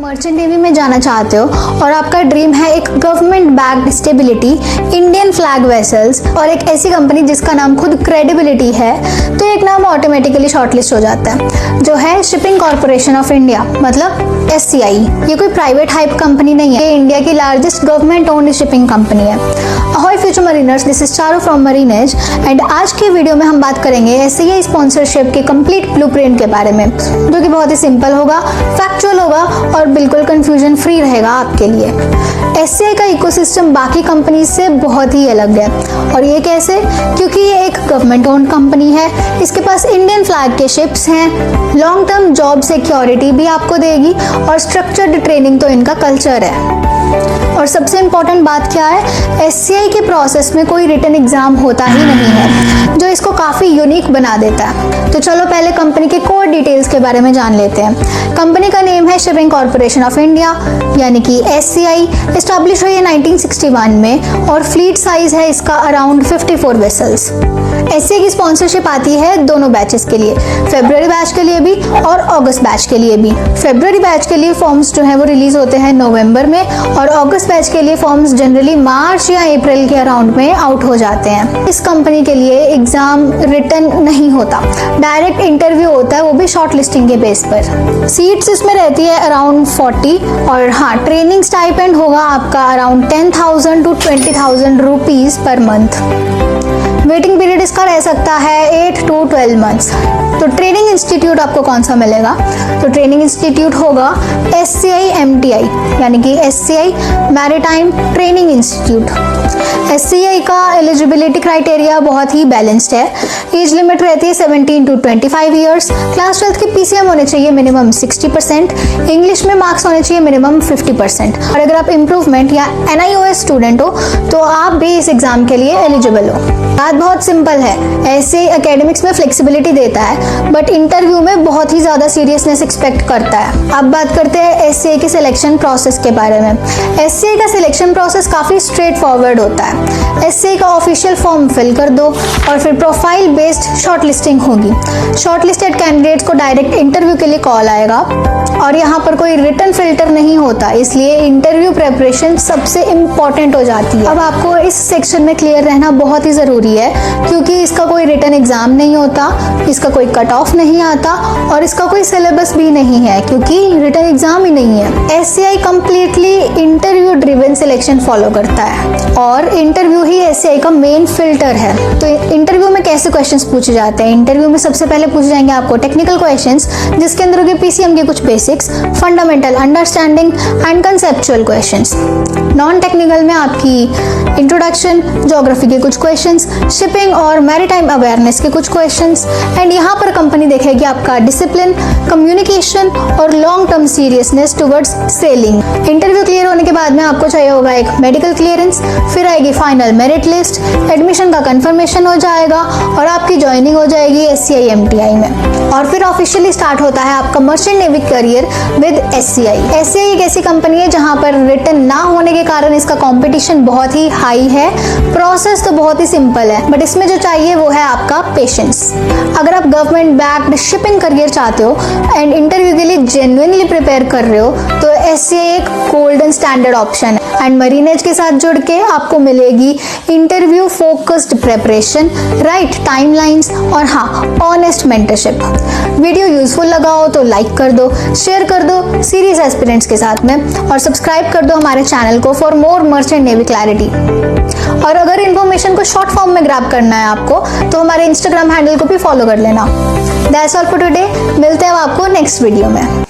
Merchant navy में जाना चाहते हो और आपका ड्रीम है एक government backed stability, Indian flag vessels और एक ऐसी कंपनी जिसका नाम खुद क्रेडिबिलिटी है, तो एक नाम ऑटोमेटिकली शॉर्टलिस्ट हो जाता है, जो है शिपिंग कॉर्पोरेशन ऑफ इंडिया, मतलब SCI। ये कोई प्राइवेट हाइप कंपनी नहीं है, ये इंडिया की largest government owned shipping company है। Ahoy future mariners, this is Charu from Marinez and आज के वीडियो में हम बात करेंगे SCI स्पॉन्सरशिप के कंप्लीट ब्लूप्रिंट के बारे में, जो कि बहुत ही सिंपल होगा, फैक्चुअल होगा और बिल्कुल कंफ्यूजन फ्री रहेगा आपके लिए। SCI का इकोसिस्टम बाकी कंपनी से बहुत ही अलग है, और ये कैसे? क्योंकि ये एक गवर्नमेंट ओन्ड कंपनी है, इसके पास इंडियन फ्लैग के शिप्स हैं, लॉन्ग टर्म जॉब सिक्योरिटी भी आपको देगी और स्ट्रक्चर्ड ट्रेनिंग तो इनका कल्चर है। और सबसे इम्पोर्टेंट बात क्या है, SCI के प्रोसेस में कोई रिटन एग्जाम होता ही नहीं है, जो इसको काफ़ी यूनिक बना देता है। तो चलो पहले कंपनी के कोर डिटेल्स के बारे में जान लेते हैं। कंपनी का नेम है शिपिंग कॉर्पोरेशन ऑफ इंडिया, यानी कि SCI। एस्टैब्लिश हुई है 1961 में और फ्लीट साइज है इसका अराउंड 54 वेसल्स। SCI की स्पॉन्सरशिप आती है दोनों बैचेस के लिए, फरवरी बैच के लिए भी और अगस्त बैच के लिए भी। फरवरी बैच के लिए फॉर्म्स जो है वो रिलीज होते हैं नवंबर में, और अगस्त बैच के लिए फॉर्म्स जनरली मार्च या अप्रैल के अराउंड में आउट हो जाते हैं। इस कंपनी के लिए एग्जाम रिटन नहीं होता, डायरेक्ट इंटरव्यू होता है, वो भी शॉर्ट लिस्टिंग के बेस पर। सीट्स इसमें रहती है अराउंड 40, और हाँ, ट्रेनिंग स्टाइपेंड होगा आपका around 10,000 to 20,000 rupees per month. Waiting period इसका रह सकता है 8 to 12 मंथ्स। तो ट्रेनिंग इंस्टीट्यूट आपको कौन सा मिलेगा? तो ट्रेनिंग इंस्टीट्यूट होगा SCI MTI, यानी कि SCI maritime training institute. SCI का एलिजिबिलिटी क्राइटेरिया बहुत ही बैलेंस्ड है। एज लिमिट रहती है 17 to 25 ईयर्स। क्लास 12 की PCM होने चाहिए मिनिमम 60%, इंग्लिश में मार्क्स होने चाहिए मिनिमम 50%, और अगर आप इम्प्रूवमेंट या NIOS स्टूडेंट हो तो आप भी इस एग्जाम के लिए एलिजिबल हो। बात बहुत सिंपल है, SCI एकेडमिक्स में फ्लेक्सिबिलिटी देता है, बट इंटरव्यू में बहुत ही ज्यादा सीरियसनेस एक्सपेक्ट करता है। अब बात करते हैं SCI के सिलेक्शन प्रोसेस के बारे में। SCI का सिलेक्शन प्रोसेस काफी स्ट्रेट फॉरवर्ड होता है। SCI का ऑफिशियल फॉर्म फिल कर दो और फिर प्रोफाइल बेस्ड शॉर्टलिस्टिंग होगी। शॉर्टलिस्टेड कैंडिडेट्स को डायरेक्ट इंटरव्यू के लिए कॉल आएगा, और यहाँ पर कोई रिटन फिल्टर नहीं होता, इसलिए इंटरव्यू प्रेपरेशन सबसे इम्पोर्टेंट हो जाती है। अब आपको इस सेक्शन में क्लियर रहना बहुत ही जरूरी है, क्योंकि इसका कोई रिटन एग्जाम नहीं होता, इसका कोई कट ऑफ नहीं आता, और इसका कोई सिलेबस भी नहीं है, क्योंकि रिटन एग्जाम ही नहीं है। SCI completely interview driven selection follow करता है, और इंटरव्यू ही SCI का मेन फिल्टर है। तो इंटरव्यू में कैसे क्वेश्चंस पूछे जाते हैं? इंटरव्यू में सबसे पहले पूछे जाएंगे आपको टेक्निकल क्वेश्चंस, जिसके अंदर होंगे PCM के कुछ basics, fundamental understanding and conceptual questions. Non technical में आपकी इंट्रोडक्शन, ज्योग्राफी के कुछ क्वेश्चंस, शिपिंग और मैरीटाइम अवेयरनेस के कुछ क्वेश्चंस, एंड यहाँ पर कंपनी देखेगी आपका डिसिप्लिन, कम्युनिकेशन और long term seriousness towards selling. Interview clear होने के बाद में आपको चाहिए होगा एक मेडिकल क्लियरेंस, फिर आएगी फाइनल मेरिट लिस्ट, एडमिशन का कंफर्मेशन हो जाएगा और आपकी ज्वाइनिंग हो जाएगी SCI MTI में, और फिर ऑफिशियली स्टार्ट होता है आपका merchant navy career with SCI। SCI एक ऐसी कंपनी है जहां पर रिटन ना होने के कारण इसका कंपटीशन बहुत ही हाई है। प्रोसेस तो बहुत ही सिंपल है, बट इसमें जो चाहिए वो है आपका पेशेंस। अगर आप गवर्नमेंट बैक्ड शिपिंग करियर चाहते हो एंड इंटरव्यू के लिए जेन्युइनली प्रिपेयर कर रहे हो, तो SCI एक गोल्डन स्टैंडर्ड ऑप्शन है। एंड मरीनेज के साथ जुड़ के आपको मिलेगी interview focused preparation, right timelines और हाँ, ऑनेस्ट मेंटरशिप। वीडियो यूजफुल लगा हो तो लाइक कर दो, शेयर कर दो सीरीज एस्पिरेंट्स के साथ में, और सब्सक्राइब कर दो हमारे चैनल को for more merchant navy clarity. और अगर इन्फॉर्मेशन को शॉर्ट फॉर्म में ग्रैब करना है आपको, तो हमारे इंस्टाग्राम हैंडल को भी फॉलो कर लेना। दैट्स ऑल फॉर टुडे, मिलते हैं आपको नेक्स्ट वीडियो में।